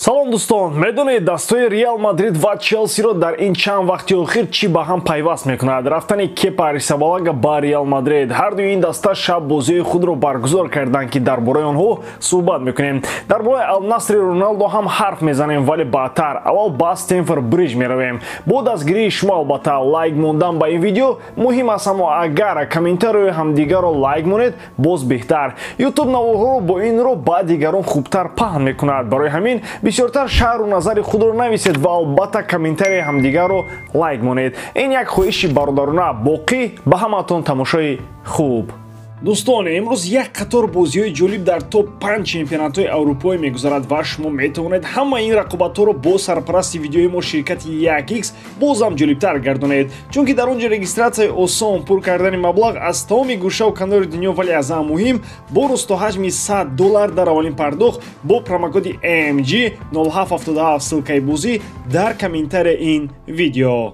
салом дӯстон, медонед дастои Реал Мадрид ва Челсиро дар ин чанд вақти охир чӣ ба ҳам пайваст мекунад? Рафтани Кепа Арrizabalaga ба Реал Мадрид. Ҳардуи ин даста шаб бозиҳои худро баргузор карданд ки дар бораи онҳо суҳбат мекунем. Дар бораи Ал-Насри Роналдо ҳам ҳарф мезанем, вале баъдтар. Аввал ба Стенфорд Бридж меравем. Бо дастгирии шумо албатта лайк мондан ба ин видео муҳим аст, аммо агар комментарии ҳамдигарро лайк монед, боз беҳтар. YouTube навоҳоро бо инро ба дигарон хубтар паҳн мекунад. Барои ҳамин бисёртар шаҳру назари худро нависед ва албатта комментарии ҳамдигарро лайк монед. Ин як хоҳиши бародарона. Боқӣ ба ҳаматон тамошои хуб. Дӯстон, имрӯз як қатор бозиҳои ҷолиб дар топ 5 чемпионатҳои аврупоӣ мегузарад ва шумо метавонед ҳама ин рақобатҳоро бо сарпарасти видеои мо ширкати 1x бозам ҷолибтар гардонед, чунки дар он ҷо регистратсияи осон, пур кардани маблағ аз тамоми гӯшаву канори дунё, вале аз ҳам муҳим бонус то ҳаҷми $100 дар аввалин пардохт бо промокоди AMG 0777 ссилкаи бозӣ дар комментарияи ин видео.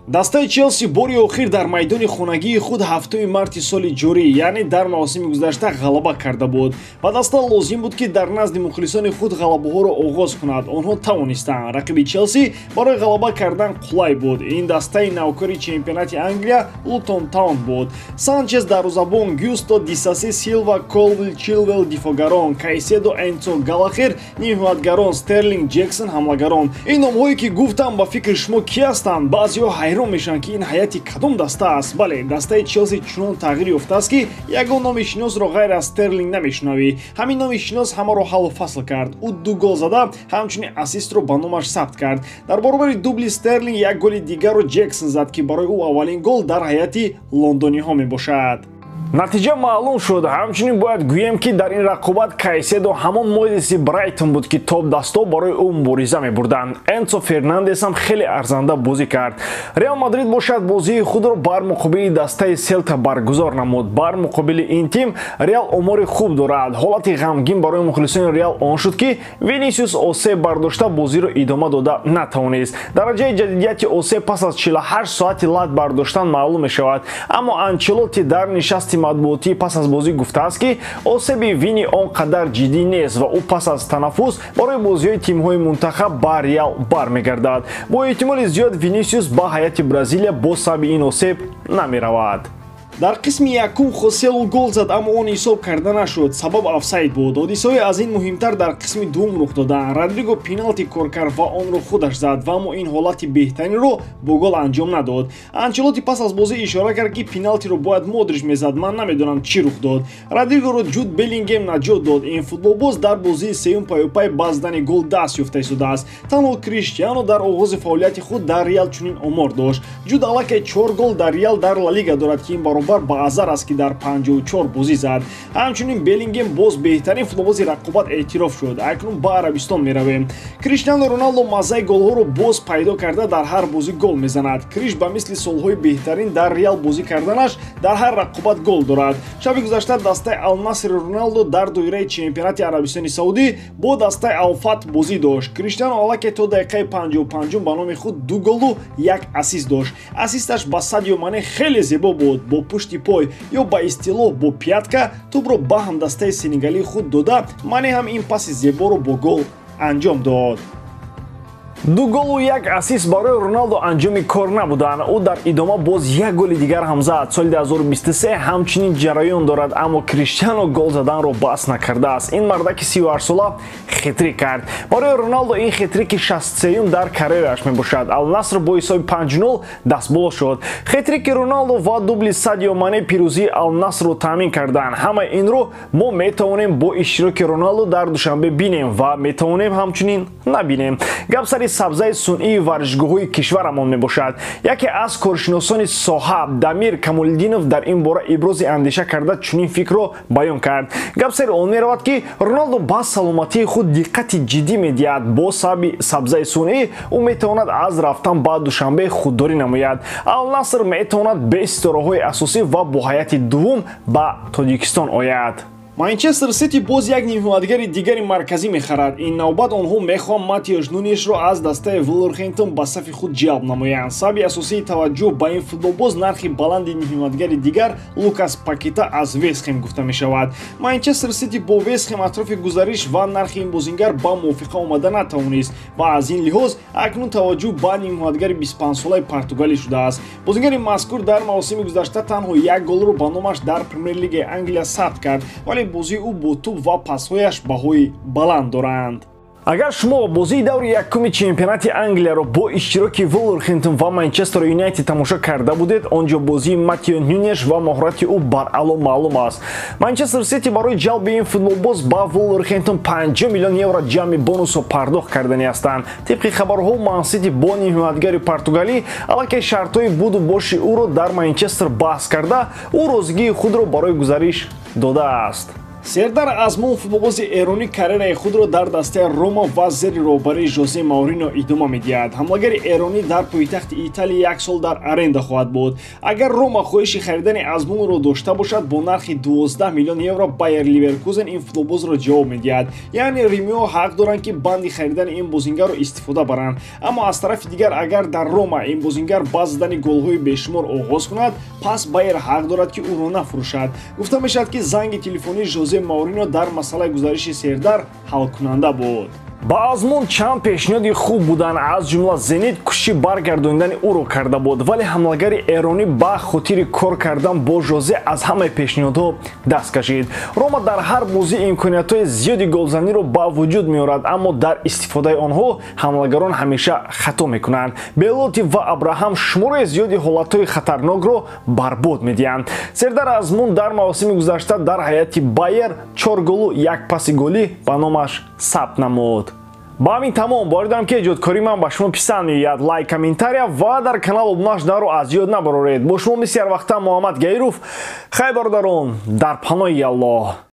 Дастаи Челси бори охир дар майдони хонагии худ 7 марти соли ҷорӣ, яъне дар мавсими гузашта ғалаба карда буд. Ба даста лозим буд ки дар назди мухлисони худ ғалабаҳоро оғоз кунад. Онҳо тавонистанд. Рақиби Челси барои ғалаба кардан қулай буд. Ин дастаи навкори чемпионати Англия Лутон Таун буд. Санчес дарвозабон, Гюсто, Дисаси, Силва, Колвилл, Чилвелл дифоъгарон, Кайседо, Энцо, Галахер нимҳиматгарон, Стерлинг, Джексон ҳамлагарон. Ин номҳое ки гуфтам ба фикри шумо ки ҳастанд? Баъзеҳо ҳайрон мешаванд ки ин ҳайати кадом даста аст. Бале, дастаи Челси чунон тағйир ёфтааст ки ягон номи шиносро ғайр аз Стерлинг намешунавӣ. Ҳамин номи шинос ҳамаро ҳаллу фасл кард. Ӯ 2 гол зада, ҳамчунин ассистро ба номаш сабт кард. Дар баробари дубли Стерлинг як голи дигарро Джексон зад ки барои ӯ аввалин гол дар ҳайати лондониҳо мебошад. Натиҷа маълум шуд. Ҳамчунин бояд гӯем ки дар ин рақобат Кайседо ҳамон Мойзеси Брайтон буд ки топ дасто барои ӯ мубориза мебурданд. Энцо Фернандес ҳам хеле арзанда бозӣ кард. Реал Мадрид бошад бозии худро бар муқобили дастаи Селта баргузор намуд. Бар муқобили ин тим Реал омори хуб дорад. Ҳолати ғамгин барои мухлисони Реал он шуд ки Винисиус осеб бардошта бозиро идома дода натавонист. Дараҷаи ҷадидияти осеб пас аз 48 соати лат бардоштан маълум мешавад. Аммо Анчелотти дар нишасти матбуотӣ пас аз бозӣ гуфтааст ки осеби Вини он қадар ҷиддӣ нест ва ӯ пас аз танаффус барои бозиҳои тимҳои мунтахаб ба Реал бармегардад. Бо эҳтимоли зиёд Винисиус ба ҳайати Бразилия бо сабаби ин осеб намеравад. Дар қисми якум Хоселу гол зад, аммо он ҳисоб карда нашуд. Сабаб офсайд буд. ҳодисаҳои аз ин муҳимтар дар қисми дуввум рух доданд. Родриго пеналти кор кард ва онро худаш зад, ва аммо ин ҳолати беҳтаринро бо гол анҷом надод. Анчелотти пас аз бозӣ ишора кард ки пеналтиро бояд Модрич мезад. Ман намедонам чӣ рух дод. Родригоро Ҷуд Беллингем наҷот дод. Ин футболбоз дар бозии сеюм пайопай ба задани гол даст ёфта истодааст. Танҳо Криштиано дар оғози фаъолияти худ дар Реал чунин омор дошт. Ҷуд аллакай 4 гол дар Реал дар Ла Лига дорад ки ин баробар ба азар аст ки дар 54 бозӣ зад. Ҳамчунин Беллингем боз беҳтарин футболбози рақобат эътироф шуд. Акнун ба Арабистон меравем. Криштиано Роналдо маззаи голҳоро боз пайдо карда дар ҳар бозӣ гол мезанад. Криш ба мисли солҳои беҳтарин дар Реал бозӣ карданаш дар ҳар рақобат гол дорад. Шаби гузашта дастаи Ал-Насри Роналдо дар доираи чемпионати Арабистони Саудӣ бо дастаи Ал-Фат бозӣ дошт. Криштиано аллакай то дақиқаи 55 ба номи худ 2 голу 1 ассист дошт. Ассисташ ба Садио Мане хеле зебо буд. Бо пушти пой ё ба истилоҳ бо пятка тӯбро ба ҳамдастаи сенегалии худ дода, Мане ҳам ин паси зеборо бо гол анҷом дод. 2 голу 1 ассист барои Роналдо анҷоми кор набуданд. ӯ дар идома боз як голи дигар ҳам зад. Соли 2023 ҳамчунин ҷараён дорад, аммо Криштиано гол заданро бас накардааст. Ин мардаки 38 сола хетрик кард. Барои Роналдо ин хетрики 63-юм дар карьераш мебошад. Ал-Наср бо ҳисоби 5-0 дастболо шуд. Хетрики Роналдо ва дубли Садио Мане пирӯзии Ал-Насрро таъмин карданд. Ҳамаи инро мо метавонем бо иштироки Роналдо дар душанбе бинем ва метавонем ҳамчунин набинем. Гап сари сабзаи сунъии варзишгоҳҳои кишварамон мебошад. Яке аз коршиносони соҳа Дамир Камолиддинов дар ин бора ибрози андеша карда чунин фикрро баён кард. Гап сари он меравад ки Роналдо ба саломатии худ диққати ҷиддӣ медиҳад. Бо сабаби сабзаи сунъӣ ӯ метавонад аз рафтан ба Душанбе худдорӣ намояд. Ал-Наср метавонад бе ситораҳои асосӣ ва бо ҳайати дуввум ба Тоҷикистон ояд. манчестер сити боз як нимҳиматгари дигари марказӣ мехарад. Ин навбат онҳо мехоҳанд Матиёш Нунешро аз дастаи Вулверхэмптон ба сафи худ ҷалб намоянд. Сабаби асосии таваҷҷӯҳ ба ин футболбоз нархи баланди нимҳиматгари дигар Лукас Пакета аз Вест Хэм гуфта мешавад. Манчестер сити бо Вест Хэм атрофи гузариш ва нархи ин бозингар ба мувофиқа омада натавонист ва аз ин лиҳоз акнун таваҷҷӯҳ ба нимҳиматгари 25-солаи португалӣ шудааст. Бозингари мазкур дар мавсими гузашта танҳо як голро ба номаш дар Премер-лигаи Англия сабт кард, вале бозии ӯ бо тӯб ва пасҳояш баҳои баланд доранд. Агар шумо бозии даври якуми чемпионати Англияро бо иштироки Вулверхэмптон ва Манчестер Юнайтед тамошо карда будед, он ҷо бозии Матиё Нунеш ва моҳорати ӯ баръало маълум аст. Манчестер сити барои ҷалби ин футболбоз ба Вулверхэмптон 50 миллион евро ҷамъи бонусро пардохт кардани ҳастанд. Тибқи хабарҳо, Ман Сити бо нимҳиматгари португалӣ аллакай шартҳои буду боши ӯро дар Манчестер баҳс карда, ӯ розигии худро барои гузариш додааст. Сердар Азмун футболбози эронӣ карьераи худро дар дастаи Рома ва зери роҳбарии Жозе Маурино идома медиҳад. Ҳамлагари эронӣ дар пойтахти Италия як сол дар аренда хоҳад буд. Агар Рома хоҳиши харидани Азмунро дошта бошад, бо нархи 12 миллион евро Байер Ливеркузен ин футболбозро ҷавоб медиҳад. Яъне римиҳо ҳақ доранд ки банди харидани ин бозингарро истифода баранд. Аммо аз тарафи дигар, агар дар Рома ин бозингар ба задани голҳои бешумор оғоз кунад, пас Байер ҳақ дорад ки ӯро нафурӯшад. Гуфта мешавад ки занги телефонии Жозе Маурино дар масъалаи гузариши Сердар ҳалкунанда буд. Ба Азмун чанд пешниҳоди хуб буданд, аз ҷумла Зенит кӯшиши баргардондани ӯро карда буд, вале ҳамлагари эронӣ ба хотири кор кардан бо Жозе аз ҳамаи пешниҳодҳо даст кашид. Рома дар ҳар бозӣ имкониятҳои зиёди голзаниро ба вуҷуд меорад, аммо дар истифодаи онҳо ҳамлагарон ҳамеша хато мекунанд. Белоти ва Абраҳам шумораи зиёди ҳолатҳои хатарнокро барбод медиҳанд. Сердар Азмун дар мавсими гузашта дар ҳайати Байер 4 голу 1 паси голӣ ба номаш сабт намуд. Ба ҳамин тамом, бори дорам ки эҷодкории ман ба шумо писанд меояд. Лайк, комментария ва дар канал обуна шуданро аз ёд набароред. Бо шумо мисли ҳар вақта Муҳаммад Гайров. Хай бародарон, дар паноҳи Аллоҳ.